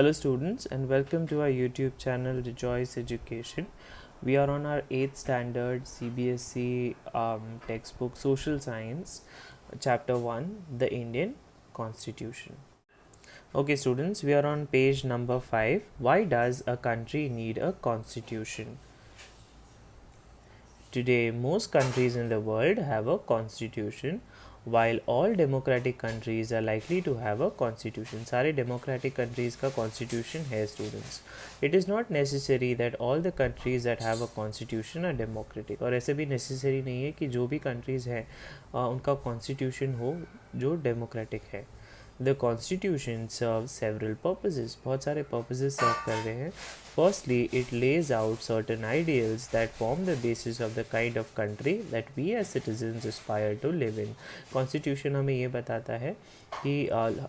Hello students and welcome to our YouTube channel Rejoice Education. We are on our 8th standard CBSE textbook Social Science, chapter 1, the Indian Constitution. Okay students, we are on page number 5. Why does a country need a constitution? Today, most countries in the world have a constitution, while all democratic countries are likely to have a constitution. सारे democratic countries का constitution है students. It is not necessary that all the countries that have a constitution are democratic. और ऐसे भी necessary नहीं है कि जो भी countries हैं उनका constitution हो जो democratic है. The constitution serves several purposes. बहुत सारे purposes serve कर रहे हैं. Firstly, it lays out certain ideals that form the basis of the kind of country that we as citizens aspire to live in. Constitution हमें ये बताता है कि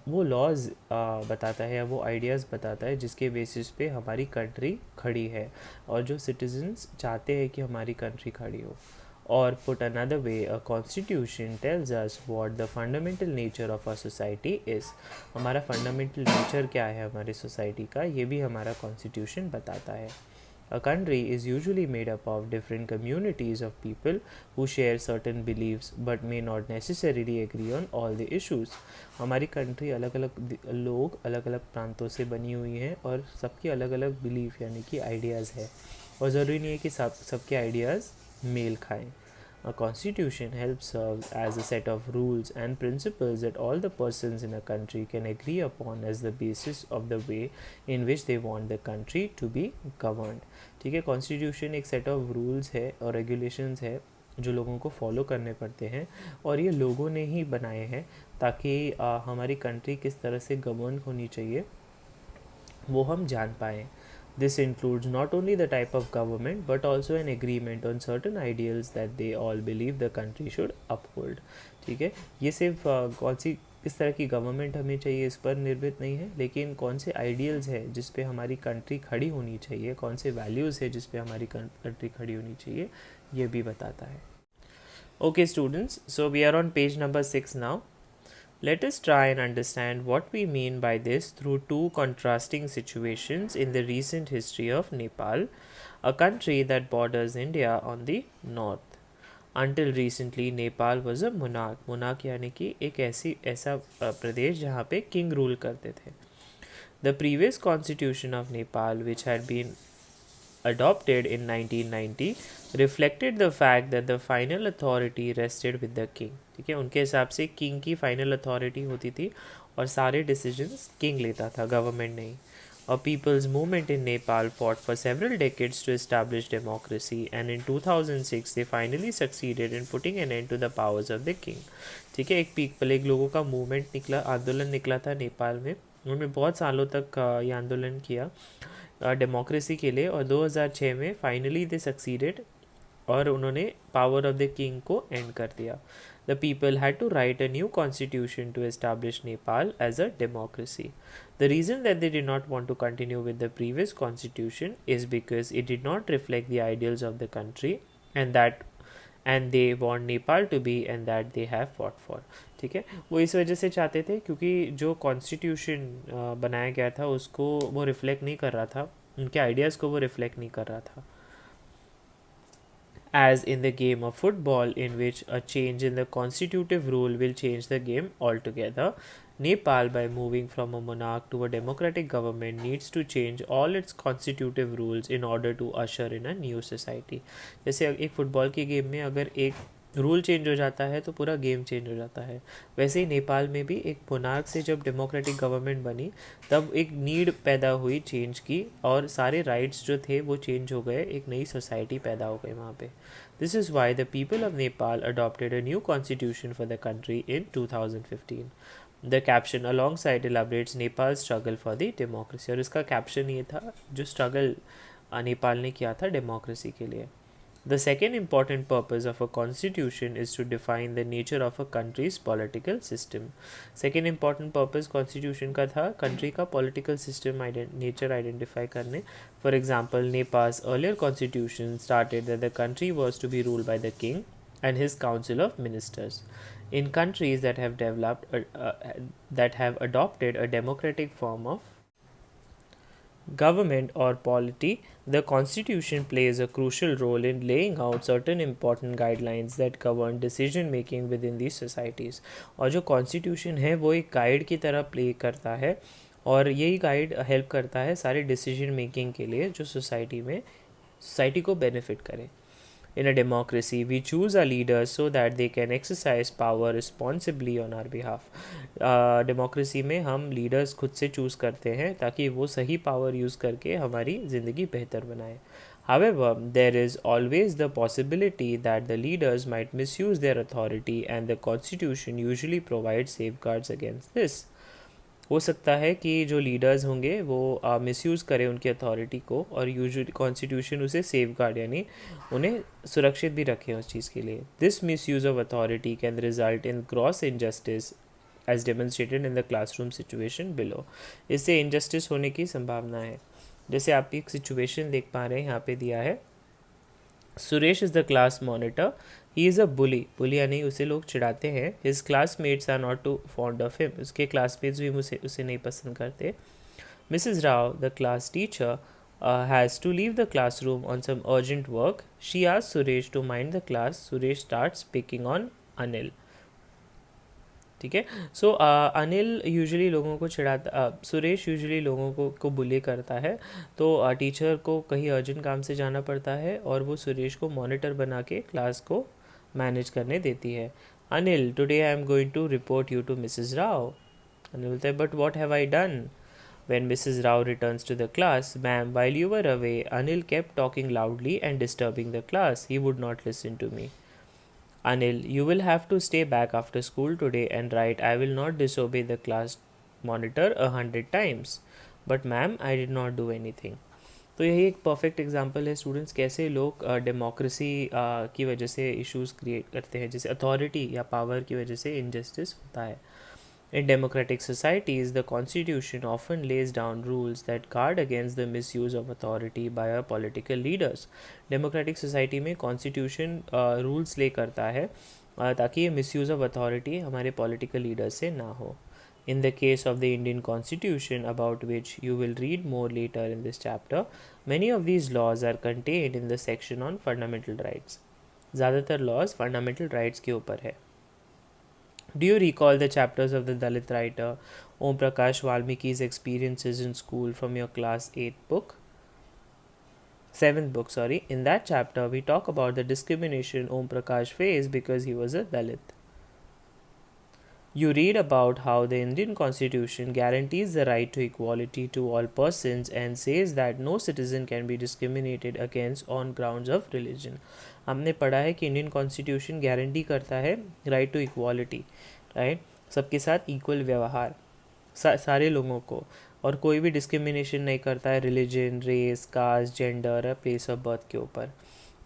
वो laws बताता है या वो ideas बताता है जिसके basis पे हमारी country खड़ी है और जो citizens चाहते हैं कि हमारी country खड़ी हो. Or put another way, a constitution tells us what the fundamental nature of our society is. हमारा fundamental nature क्या है हमारी society का, ये भी हमारा constitution बताता है. A country is usually made up of different communities of people who share certain beliefs but may not necessarily agree on all the issues. हमारी country अलग अलग लोग अलग अलग प्रांतों से बनी हुई हैं और सबकी अलग अलग belief यानी कि ideas है और ज़रूरी नहीं है कि सबके ideas मेल खाएं. A constitution helps serve as a set of rules and principles that all the persons in a country can agree upon as the basis of the way in which they want the country to be governed. ठीक है, constitution एक set of rules है और regulations है जो लोगों को follow करने पड़ते हैं और ये लोगों ने ही बनाए हैं ताकि हमारी कंट्री किस तरह से गवर्न होनी चाहिए वो हम जान पाएँ. This includes not only the type of government but also an agreement on certain ideals that they all believe the country should uphold. ठीक है, ये सिर्फ कौन सी किस तरह की गवर्नमेंट हमें चाहिए इस पर निर्भर नहीं है, लेकिन कौन से आइडियल्स है जिस पे हमारी कंट्री खड़ी होनी चाहिए, कौन से वैल्यूज़ है जिस पे हमारी कंट्री खड़ी होनी चाहिए, ये भी बताता है. Okay students, so we are on page number 6 now. Let us try and understand what we mean by this through two contrasting situations in the recent history of Nepal, a country that borders India on the north. Until recently, Nepal was a monarch. Monarch यानी कि एक ऐसा प्रदेश जहाँ पे king rule करते थे. The previous constitution of Nepal, which had been adopted in 1990, reflected the fact that the final authority rested with the king. ठीक है, उनके हिसाब से किंग की फाइनल अथॉरिटी होती थी और सारे डिसीजंस किंग लेता था, गवर्नमेंट नहीं. A people's movement in Nepal fought for several decades to establish democracy, and in 2006 they finally succeeded in putting an end to the powers of the king. ठीक है, एक लोगों का मूवमेंट निकला, आंदोलन निकला था नेपाल में. उन्होंने बहुत सालों तक ये आंदोलन किया डेमोक्रेसी के लिए और 2006 में फाइनली दे सक्सीडेड और उन्होंने पावर ऑफ द किंग को एंड कर दिया. The people had to write a new constitution to establish Nepal as a democracy. The reason that they did not want to continue with the previous constitution is because it did not reflect the ideals of the country and they want Nepal to be and that they have fought for. ठीक है, वो इस वजह से चाहते थे क्योंकि जो कॉन्स्टिट्यूशन बनाया गया था उसको वो रिफ्लेक्ट नहीं कर रहा था, उनके आइडियाज़ को वो रिफ्लेक्ट नहीं कर रहा था. As in the game of football, in which a change in the constitutive rule will change the game altogether, Nepal, by moving from a monarch to a democratic government, needs to change all its constitutive rules in order to usher in a new society. जैसे एक football के game में अगर एक rule change हो जाता है तो पूरा गेम चेंज हो जाता है, वैसे ही नेपाल में भी एक मोनार्क से जब डेमोक्रेटिक गवर्नमेंट बनी तब एक नीड पैदा हुई चेंज की और सारे राइट्स जो थे वो चेंज हो गए, एक नई सोसाइटी पैदा हो गई वहाँ पे. This is why the people of Nepal adopted a new constitution for the country in 2015. The caption alongside elaborates Nepal struggle for the democracy. और इसका कैप्शन ये था जो स्ट्रगल नेपाल ने किया था डेमोक्रेसी के लिए. The second important purpose of a constitution is to define the nature of a country's political system. Second important purpose constitution का था country का political system nature identify करने. For example, Nepal's earlier constitution started that the country was to be ruled by the king and his council of ministers. In countries that have adopted a democratic form of government or polity, the constitution plays a crucial role in laying out certain important guidelines that govern decision making within these societies. और जो constitution है वो एक guide की तरह play करता है और यही guide help करता है सारे decision making के लिए जो society को benefit करे. In a democracy, we choose our leaders so that they can exercise power responsibly on our behalf. Democracy में हम लीडर्स खुद से चूज़ करते हैं ताकि वो सही पावर यूज़ करके हमारी ज़िंदगी बेहतर बनाए. However, there is always the possibility that the leaders might misuse their authority, and the constitution usually provides safeguards against this. हो सकता है कि जो लीडर्स होंगे वो मिसयूज़ करें उनकी अथॉरिटी को और यूजुअली कॉन्स्टिट्यूशन उसे सेफ गार्ड यानी उन्हें सुरक्षित भी रखें उस चीज़ के लिए. This misuse of authority can result in gross injustice as demonstrated in the classroom situation below. इससे इनजस्टिस होने की संभावना है. जैसे आप एक सिचुएशन देख पा रहे हैं यहाँ पे दिया है. Suresh is the class monitor. He is a bully. Bully यानी उसे लोग चिढ़ाते हैं. His classmates are not too fond of him. उसके क्लासमेट्स भी उसे नहीं पसंद करते. Mrs Rao the class teacher has to leave the classroom on some urgent work. She asks Suresh to mind the class. Suresh starts picking on Anil. ठीक है. सो Anil usually लोगों को चिढ़ाता, सुरेश यूजुअली लोगों को बुली करता है. तो टीचर को कहीं अर्जेंट काम से जाना पड़ता है और वो सुरेश को मॉनिटर बना के क्लास को मैनेज करने देती है. Anil, today I am going to report you to Mrs Rao. Anil बोलता है, but what have I done? When Mrs. Rao returns to the class, ma'am, while you were away, Anil kept talking loudly and disturbing the class. He would not listen to me. Anil, you will have to stay back after school today and write, I will not disobey the class monitor 100 times. But ma'am, I did not do anything. तो यही एक perfect example है students कैसे लोग democracy की वजह से issues create करते हैं, जैसे अथॉरिटी या पावर की वजह से इनजस्टिस होता है. In democratic societies, the constitution often lays down rules that guard against the misuse of authority by our political leaders. Democratic society में constitution rules lay करता है ताकि ये misuse of authority हमारे political leaders से ना हो. In the case of the Indian constitution, about which you will read more later in this chapter, many of these laws are contained in the section on fundamental rights. ज़्यादातर laws fundamental rights के ऊपर है. Do you recall the chapters of the Dalit writer Om Prakash Valmiki's experiences in school from your class 8 book? 7th book, sorry. In that chapter, we talk about the discrimination Om Prakash faced because he was a Dalit. You read about how the Indian Constitution guarantees the right to equality to all persons and says that no citizen can be discriminated against on grounds of religion. हमने पढ़ा है कि Indian constitution guarantee करता है right to equality, right, सबके साथ equal व्यवहार सारे लोगों को, और कोई भी डिस्क्रिमिनेशन नहीं करता है रिलीजन, रेस, कास्ट, जेंडर या प्लेस ऑफ बर्थ के ऊपर.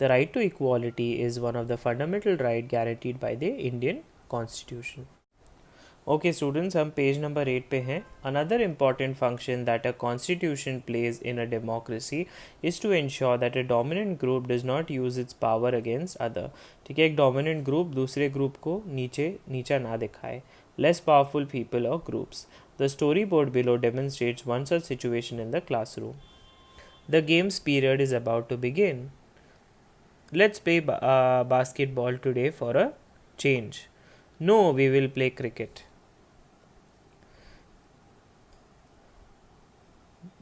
The right to equality is one of the fundamental right guaranteed by the Indian constitution. Okay students, हम पेज नंबर 8 पे हैं. Another important function that a constitution plays in a democracy is to ensure that a dominant group does not use its power against other. ठीक है, एक dominant group दूसरे group को नीचा ना दिखाए. लेस पावरफुल पीपल और groups. The story board below demonstrates one such situation in the classroom. The games period is about to begin. Let's play basketball today for a change. No, we will play cricket.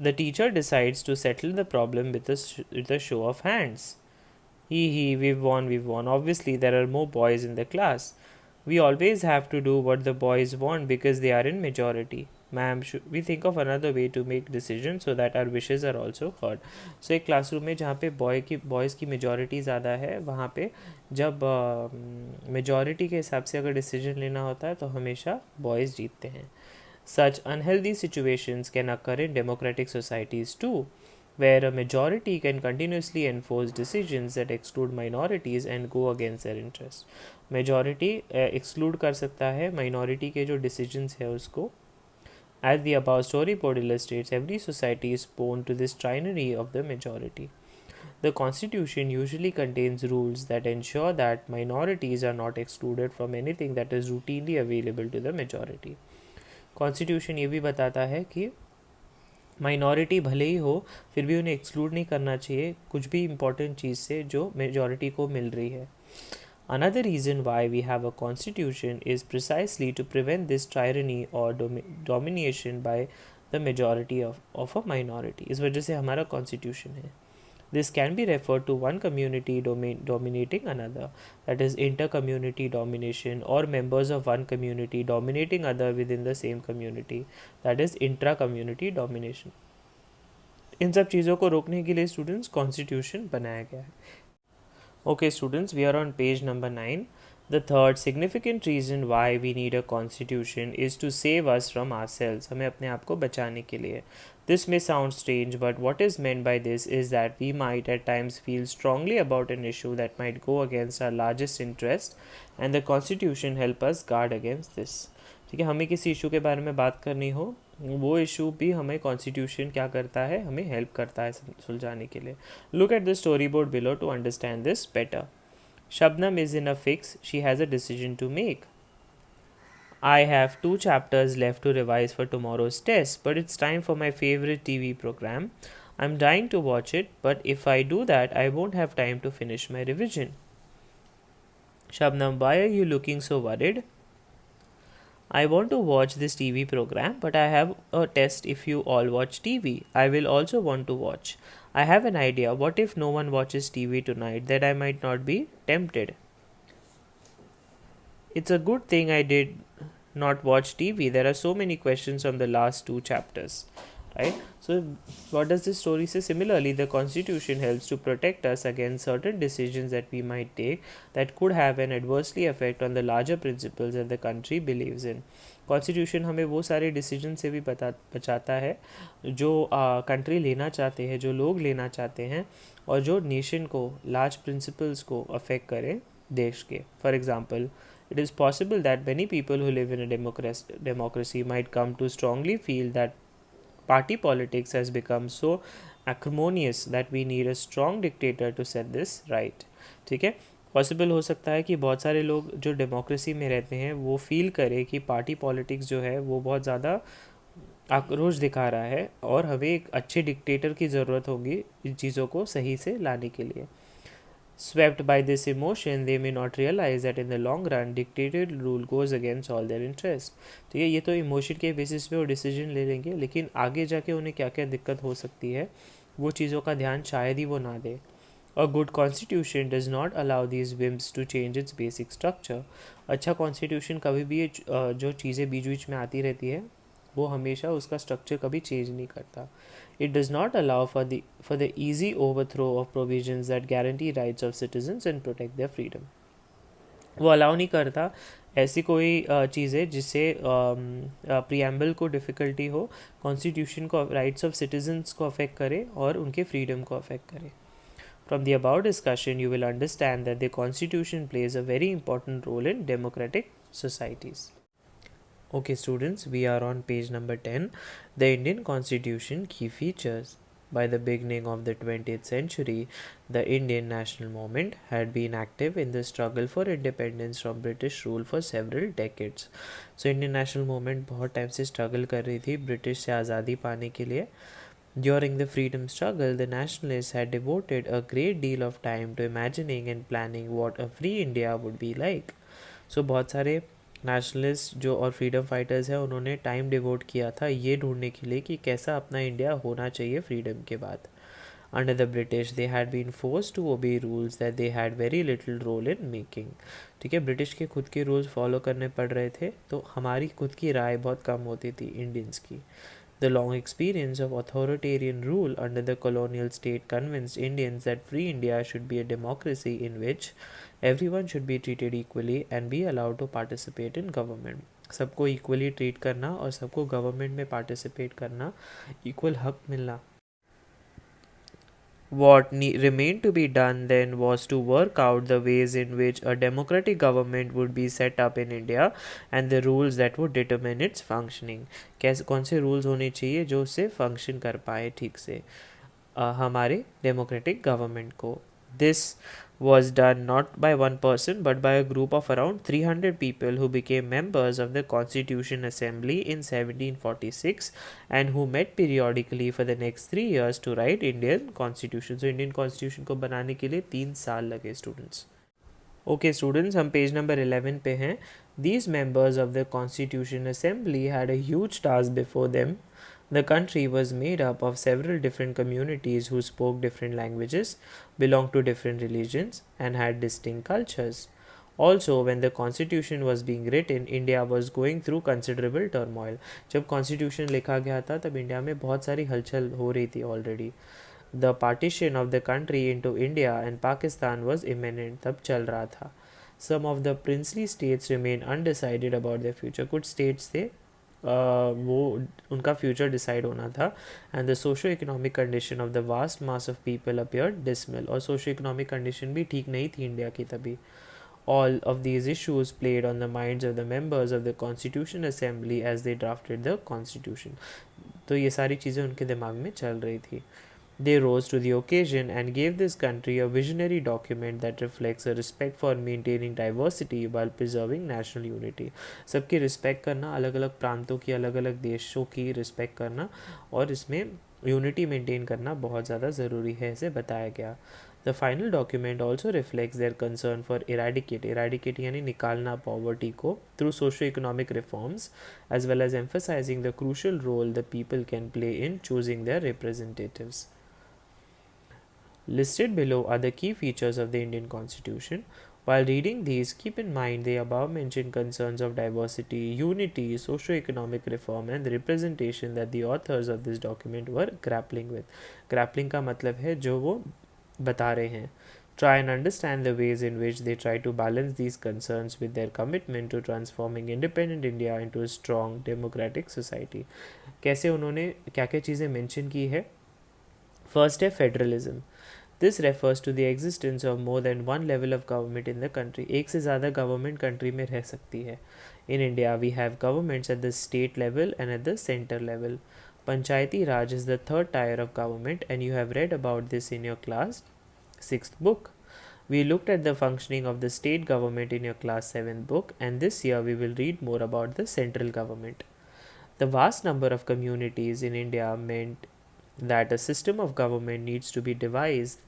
The teacher decides to settle the problem with a show of hands. We've won. Obviously, there are more boys in the class. We always have to do what the boys want because they are in majority. Ma'am, we think of another way to make decisions so that our wishes are also heard. So एक classroom में जहाँ पे boys की majority ज़्यादा है, वहाँ पे जब मेजॉरिटी के हिसाब से अगर डिसीजन लेना होता है तो हमेशा बॉयज़ जीतते हैं. Such unhealthy situations can occur in democratic societies too, where a majority can continuously enforce decisions that exclude minorities and go against their interests. Majority exclude कर सकता है minority के जो decisions है उसको. As the above storyboard illustrates, every society is prone to this tyranny of the majority. The constitution usually contains rules that ensure that minorities are not excluded from anything that is routinely available to the majority. Constitution ये भी बताता है कि minority भले ही हो, फिर भी उन्हें एक्सक्लूड नहीं करना चाहिए कुछ भी इंपॉर्टेंट चीज़ से जो मेजॉरिटी को मिल रही है. Another reason why we have a constitution is precisely to prevent this tyranny or domination by the majority of a minority. इस वजह से हमारा constitution है. This can be referred to one community dominating another, that is inter-community domination, or members of one community dominating other within the same community, that is intra-community domination. इन सब चीज़ों को रोकने के लिए स्टूडेंट्स कॉन्स्टिट्यूशन बनाया गया है. Okay, students, we are on page number 9. The third significant reason why we need a constitution is to save us from ourselves. हमें अपने आप को बचाने के लिए. This may sound strange, but what is meant by this is that we might at times feel strongly about an issue that might go against our largest interest, and the constitution help us guard against this. ठीक है, हमें किसी issue के बारे में बात करनी हो, वो इशू भी हमें कॉन्स्टिट्यूशन क्या करता है, हमें हेल्प करता है सुलझाने के लिए. Look at the story board below to understand this better. Shabnam is in a fix. She has a decision to make. I have 2 chapters left to revise for tomorrow's test, but it's time for my favorite TV program. I'm dying to watch it, but if I do that, I won't have time to finish my revision. Shabnam, why are you looking so worried? I want to watch this TV program, but I have a test if you all watch TV. I will also want to watch. I have an idea. What if no one watches TV tonight? That I might not be tempted. It's a good thing I did not watch TV. There are so many questions from the last 2 chapters. Right? So, what does this story say? Similarly, the Constitution helps to protect us against certain decisions that we might take that could have an adversely effect on the larger principles that the country believes in. Constitution हमें वो सारे decision से भी बचाता है जो country लेना चाहते हैं, जो लोग लेना चाहते हैं, और जो नेशन को, लार्ज प्रिंसिपल्स को अफेक्ट करें देश के. For example, it is possible that many people who live in a democracy might come to strongly feel that party politics has become so acrimonious that we need a strong dictator to set this right. ठीक है, possible हो सकता है कि बहुत सारे लोग जो डेमोक्रेसी में रहते हैं वो फील करें कि पार्टी पॉलिटिक्स जो है वो बहुत ज़्यादा आक्रोश दिखा रहा है और हमें एक अच्छे डिक्टेटर की ज़रूरत होगी इन चीज़ों को सही से लाने के लिए. Swept by this emotion, they may not realize that in the long run, dictatorial rule goes against all their interests. तो ये तो इमोशन के बेसिस पे वो डिसीजन ले लेंगे, लेकिन आगे जाके उन्हें क्या क्या दिक्कत हो सकती है वो चीज़ों का ध्यान शायद ही वो ना दे. A good constitution does not allow these whims to change its basic structure. अच्छा कॉन्स्टिट्यूशन कभी भी जो चीज़ें बीच बीच में आती रहती है वो हमेशा उसका स्ट्रक्चर कभी चेंज नहीं करता. It does not allow for the easy overthrow of provisions that guarantee rights of citizens and protect their freedom. वो अलाउ नहीं करता ऐसी कोई चीज़ें जिससे प्रियम्बल को डिफ़िकल्टी हो, कॉन्स्टिट्यूशन को, राइट्स ऑफ सिटीजन्स को अफेक्ट करे और उनके फ्रीडम को अफेक्ट करे. From the above discussion, you will understand that the Constitution plays a very important role in democratic societies. Okay, students, we are on page number 10. The Indian Constitution key features. By the beginning of the 20th century, the Indian national movement had been active in the struggle for independence from British rule for several decades. So, Indian national movement बहुत time से struggle कर रही थी British से आज़ादी पाने के लिए. During the freedom struggle, the nationalists had devoted a great deal of time to imagining and planning what a free India would be like. So, बहुत सारे नेशनलिस्ट जो और फ्रीडम फाइटर्स हैं उन्होंने टाइम डिवोट किया था ये ढूंढने के लिए कि कैसा अपना इंडिया होना चाहिए फ्रीडम के बाद. Under the British they had been forced to obey rules that they had very little role in making. ठीक है, ब्रिटिश के खुद के रूल्स फॉलो करने पड़ रहे थे तो हमारी खुद की राय बहुत कम होती थी इंडियंस की. The long experience of authoritarian rule under the colonial state convinced Indians that free India should be a democracy in which everyone should be treated equally and be allowed to participate in government. सबको equally treat करना और सबको government में participate करना, equal हक मिलना. What remained to be done then was to work out the ways in which a democratic government would be set up in India and the rules that would determine its functioning. कैसे कौन से rules होने चाहिए जो उससे function कर पाए ठीक से हमारे democratic government को. This was done not by one person but by a group of around 300 people who became members of the Constitution Assembly in 1746 and who met periodically for the next 3 years to write Indian Constitution. So Indian Constitution को बनाने के लिए 3 साल लगे students. Okay students, हम page number 11 पे हैं. These members of the Constitution Assembly had a huge task before them. The country was made up of several different communities who spoke different languages, belonged to different religions, and had distinct cultures. Also, when the constitution was being written, India was going through considerable turmoil. जब constitution लिखा गया था तब India में बहुत सारी हलचल हो रही थी already. The partition of the country into India and Pakistan was imminent. तब चल रहा था. Some of the princely states remained undecided about their future. कुछ states थे वो उनका फ्यूचर डिसाइड होना था. And the socio economic condition of the vast mass of people appear decimal. और सोशो इकोनॉमिक कंडीशन भी ठीक नहीं थी इंडिया की तभी. All of these issues played on the minds of the members of the Constitution Assembly as they drafted the Constitution. तो ये सारी चीज़ें उनके दिमाग में चल रही थी. They rose to the occasion and gave this country a visionary document that reflects a respect for maintaining diversity while preserving national unity. सबकी रिस्पेक्ट करना, अलग अलग प्रांतों की, अलग अलग देशों की रिस्पेक्ट करना और इसमें यूनिटी मेंटेन करना बहुत ज़्यादा ज़रूरी है, इसे बताया गया. The final document also reflects their concern for eradicate यानी निकालना poverty को through socio-economic reforms as well as emphasizing the crucial role the people can play in choosing their representatives. Listed below are the key features of the Indian Constitution. While reading these, keep in mind the above mentioned concerns of diversity, unity, socio-economic reform and the representation that the authors of this document were grappling with. Grappling का मतलब है जो वो बता रहे हैं. Try and understand the ways in which they try to balance these concerns with their commitment to transforming independent India into a strong democratic society. कैसे उन्होंने क्या क्या चीज़ें मेंशन की है. फर्स्ट है federalism. This refers to the existence of more than one level of government in the country. एक से ज़्यादा government country में रह सकती है. In India, we have governments at the state level and at the center level. Panchayati Raj is the third tier of government and you have read about this in your class 6th book. We looked at the functioning of the state government in your class 7th book and this year we will read more about the central government. The vast number of communities in India meant that a system of government needs to be devised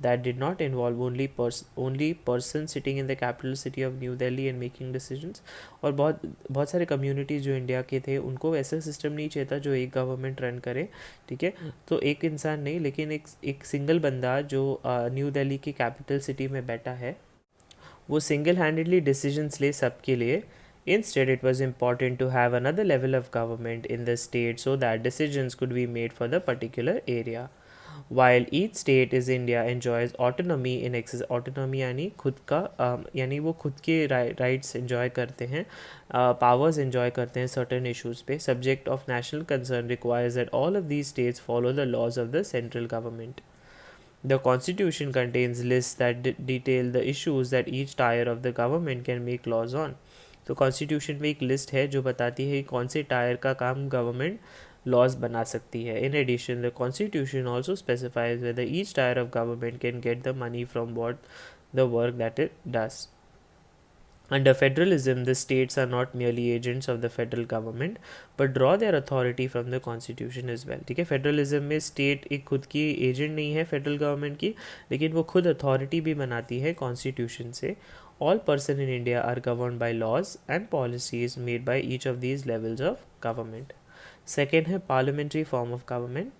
that did not involve only person sitting in the capital city of New Delhi and making decisions. और बहुत बहुत सारे communities जो India के थे उनको ऐसा system नहीं चाहिए था जो एक गवर्नमेंट रन करे. ठीक है, तो एक इंसान नहीं लेकिन एक सिंगल बंदा जो न्यू दिल्ली की कैपिटल सिटी में बैठा है वो सिंगल हैंडेडली डिसीजंस ले सबके लिए. Instead, it was important to have another level of government in the state so that decisions could be made for the particular area. While each state is India enjoys autonomy in excess. Autonomy यानी खुद का यानी वो खुद के rights enjoy करते हैं, powers enjoy करते हैं certain issues पे. Subject of national concern requires that all of these states follow the laws of the central government. The constitution contains lists that detail the issues that each tier of the government can make laws on. तो constitution में एक list है जो बताती है कि कौन से टायर का काम गवर्नमेंट लॉज बना सकती है. In addition the constitution also specifies whether each tier of government can get the money from what the work that it does. Under federalism, the states are not merely agents of the federal government, but draw their authority from the constitution as well. ठीक है, federalism में state एक खुद की agent नहीं है federal government की, लेकिन वो खुद अथॉरिटी भी बनाती है कॉन्स्टिट्यूशन से. All persons in India are governed by laws and policies made by each of these levels of government. Second है parliamentary form of government.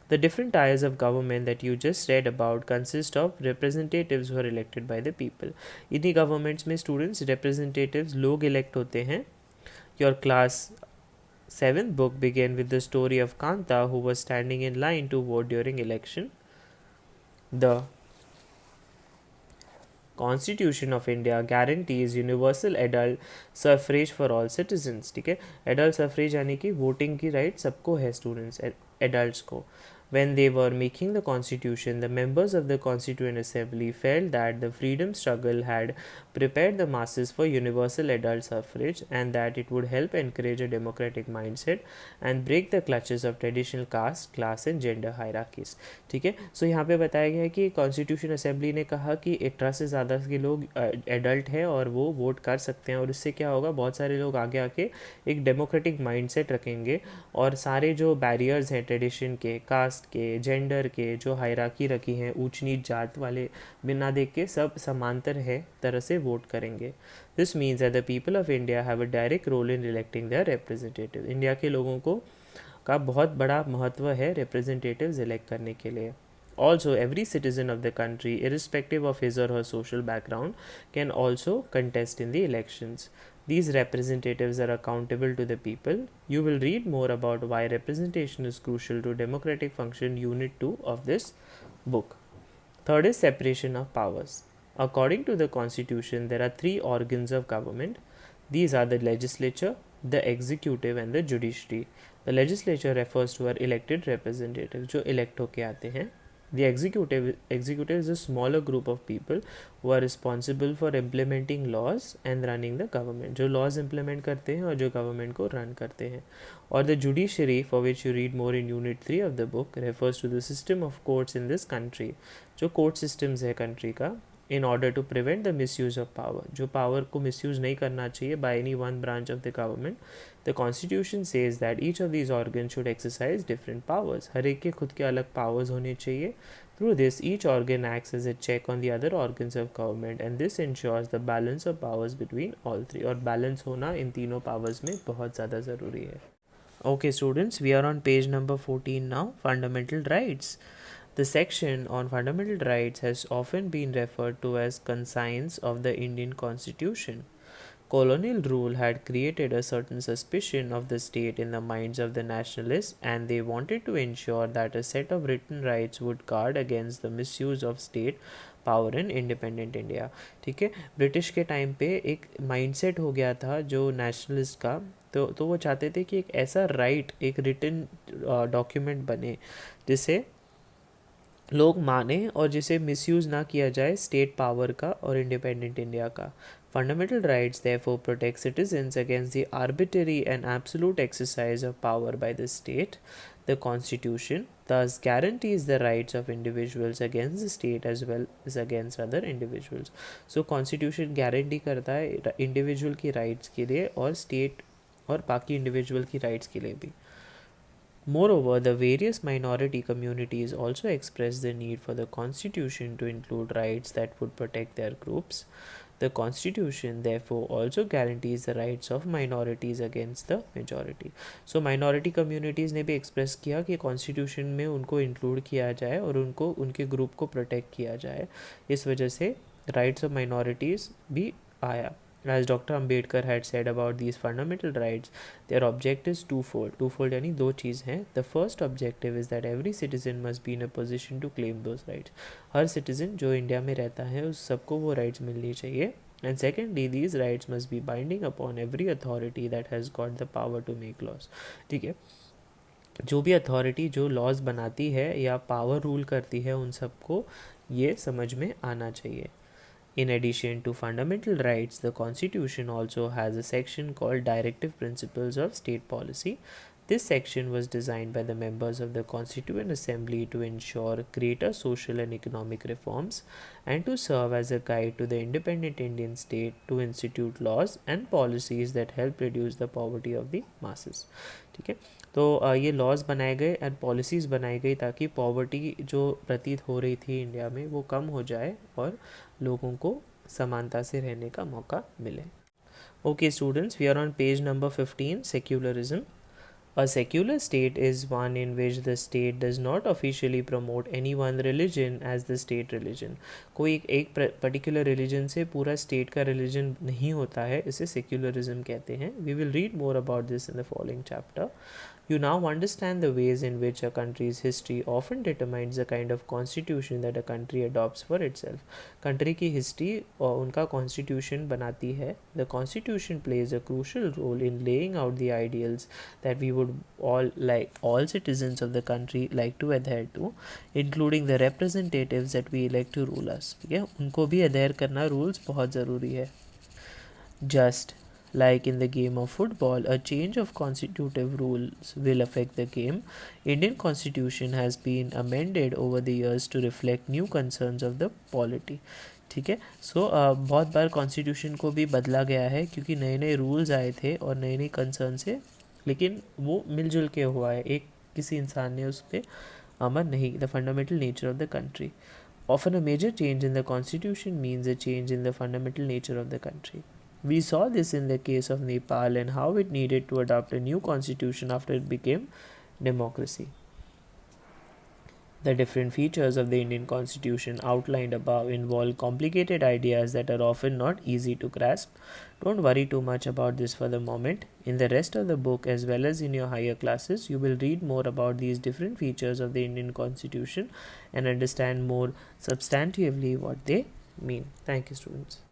The different tiers of government that you just read about consist of representatives who are elected by the people. इन्हीं governments में students representatives लोग elect होते हैं. Your class 7th book began with the story of Kanta who was standing in line to vote during election. The Constitution of India guarantees universal adult suffrage for all citizens. ठीक है, adult suffrage यानी कि voting की right सबको है, students adults को. When they were making the constitution, the members of the Constituent Assembly felt that the freedom struggle had prepared the masses for universal adult suffrage and that it would help encourage a democratic mindset and break the clutches of traditional caste, class and gender hierarchies. ठीक है, सो यहाँ पे बताया गया है कि constitution assembly ने कहा कि 18 से ज़्यादा के लोग एडल्ट हैं और वो वोट कर सकते हैं, और इससे क्या होगा, बहुत सारे लोग आगे आके एक डेमोक्रेटिक माइंडसेट रखेंगे और सारे जो बैरियर्स हैं ट्रेडिशन के, कास्ट के, जेंडर के, जो हायरार्की रखी हैं ऊंच नीच जात वाले, बिना देख के सब समांतर है तरह से वोट करेंगे. This means that the people of India have a direct role in electing their representative. India के लोगों को का बहुत बड़ा महत्व है रिप्रेजेंटेटिव्स इलेक्ट करने के लिए. Also, every citizen of the country, irrespective of his or her social background, can also contest in the elections. These representatives are accountable to the people. You will read more about why representation is crucial to democratic function, Unit 2 of this book. Third is separation of powers. According to the Constitution, there are three organs of government. These are the legislature, the executive and the judiciary. The legislature refers to our elected representatives जो elect होके आते हैं. The executive is a smaller group of people who are responsible for implementing laws and running the government. जो laws implement करते हैं और जो government को run करते हैं. और the judiciary, for which you read more in unit 3 of the book, refers to the system of courts in this country. जो court systems है country का, in order to prevent the misuse of power. जो power को misuse नहीं करना चाहिए by any one branch of the government. The Constitution says that each of these organs should exercise different powers. हर एक के खुद के अलग powers होने चाहिए. Through this, each organ acts as a check on the other organs of government, and this ensures the balance of powers between all three. और balance होना इन तीनों powers में बहुत ज़्यादा ज़रूरी है. Okay students, we are on page number 14 now, fundamental rights. The section on fundamental rights has often been referred to as conscience of the Indian Constitution. Colonial rule had created a certain suspicion of the state in the minds of the nationalists, and they wanted to ensure that a set of written rights would guard against the misuse of state power in independent India. ठीक है, British के time पे एक mindset हो गया था जो nationalist का, तो वो चाहते थे कि एक ऐसा राइट, एक रिटन डॉक्यूमेंट बने जिसे लोग माने और जिसे मिसयूज़ ना किया जाए स्टेट पावर का और इंडिपेंडेंट इंडिया का. Fundamental rights therefore protect citizens against the arbitrary and absolute exercise of power by the state. The Constitution thus guarantees the rights of individuals against the state as well as against other individuals. So Constitution guarantee करता है individual की rights के लिए और state और बाकी individual की rights के लिए भी. Moreover, the various minority communities also express the need for the Constitution to include rights that would protect their groups. The Constitution therefore also guarantees the rights of minorities against the majority. So minority communities ने भी express किया कि Constitution में उनको include किया जाए और उनको उनके group को protect किया जाए. इस वजह से rights of minorities भी आया. As Dr. Ambedkar had said about these fundamental rights, their object is twofold. Twofold यानी दो चीज़ हैं. The first objective is that every citizen must be in a position to claim those rights. Her citizen जो India में रहता है उस सबको वो rights मिलनी चाहिए. And secondly, these rights must be binding upon every authority that has got the power to make laws. ठीक है, जो भी अथॉरिटी जो लॉज बनाती है या पावर रूल करती है उन सबको ये समझ में आना चाहिए. In addition to fundamental rights, the Constitution also has a section called Directive Principles of State Policy. This section was designed by the members of the Constituent Assembly to ensure greater social and economic reforms and to serve as a guide to the independent Indian state to institute laws and policies that help reduce the poverty of the masses. ठीक है, तो ये laws बनाए गए and policies बनाई गई ताकि poverty जो प्रतीत हो रही थी इंडिया में वो कम हो जाए और लोगों को समानता से रहने का मौका मिले. Okay students, we are on page number 15, secularism. A secular state is one in which the state does not officially promote any one religion as the state religion. कोई एक particular religion से पूरा state का religion नहीं होता है, इसे secularism कहते हैं. We will read more about this in the following chapter. You now understand the ways in which a country's history often determines the kind of constitution that a country adopts for itself. Country की history और उनका constitution बनाती है. The constitution plays a crucial role in laying out the ideals that we would all citizens of the country like to adhere to, including the representatives that we elect to rule us. ठीक है, उनको भी adhere करना rules बहुत ज़रूरी है. Just like in the game of football, a change of constitutive rules will affect the game. Indian constitution has been amended over the years to reflect new concerns of the polity. ठीक है, सो बहुत बार constitution को भी बदला गया है क्योंकि नए नए रूल्स आए थे और नए नए कंसर्न से, लेकिन वो मिलजुल के हुआ है, एक किसी इंसान ने उस पर अमल नहीं. The fundamental nature of the country. Often, a major change in the constitution means a change in the fundamental nature of the country. We saw this in the case of Nepal and how it needed to adopt a new constitution after it became democracy. The different features of the Indian constitution outlined above involve complicated ideas that are often not easy to grasp. Don't worry too much about this for the moment. In the rest of the book, as well as in your higher classes, you will read more about these different features of the Indian constitution and understand more substantively what they mean. Thank you, students.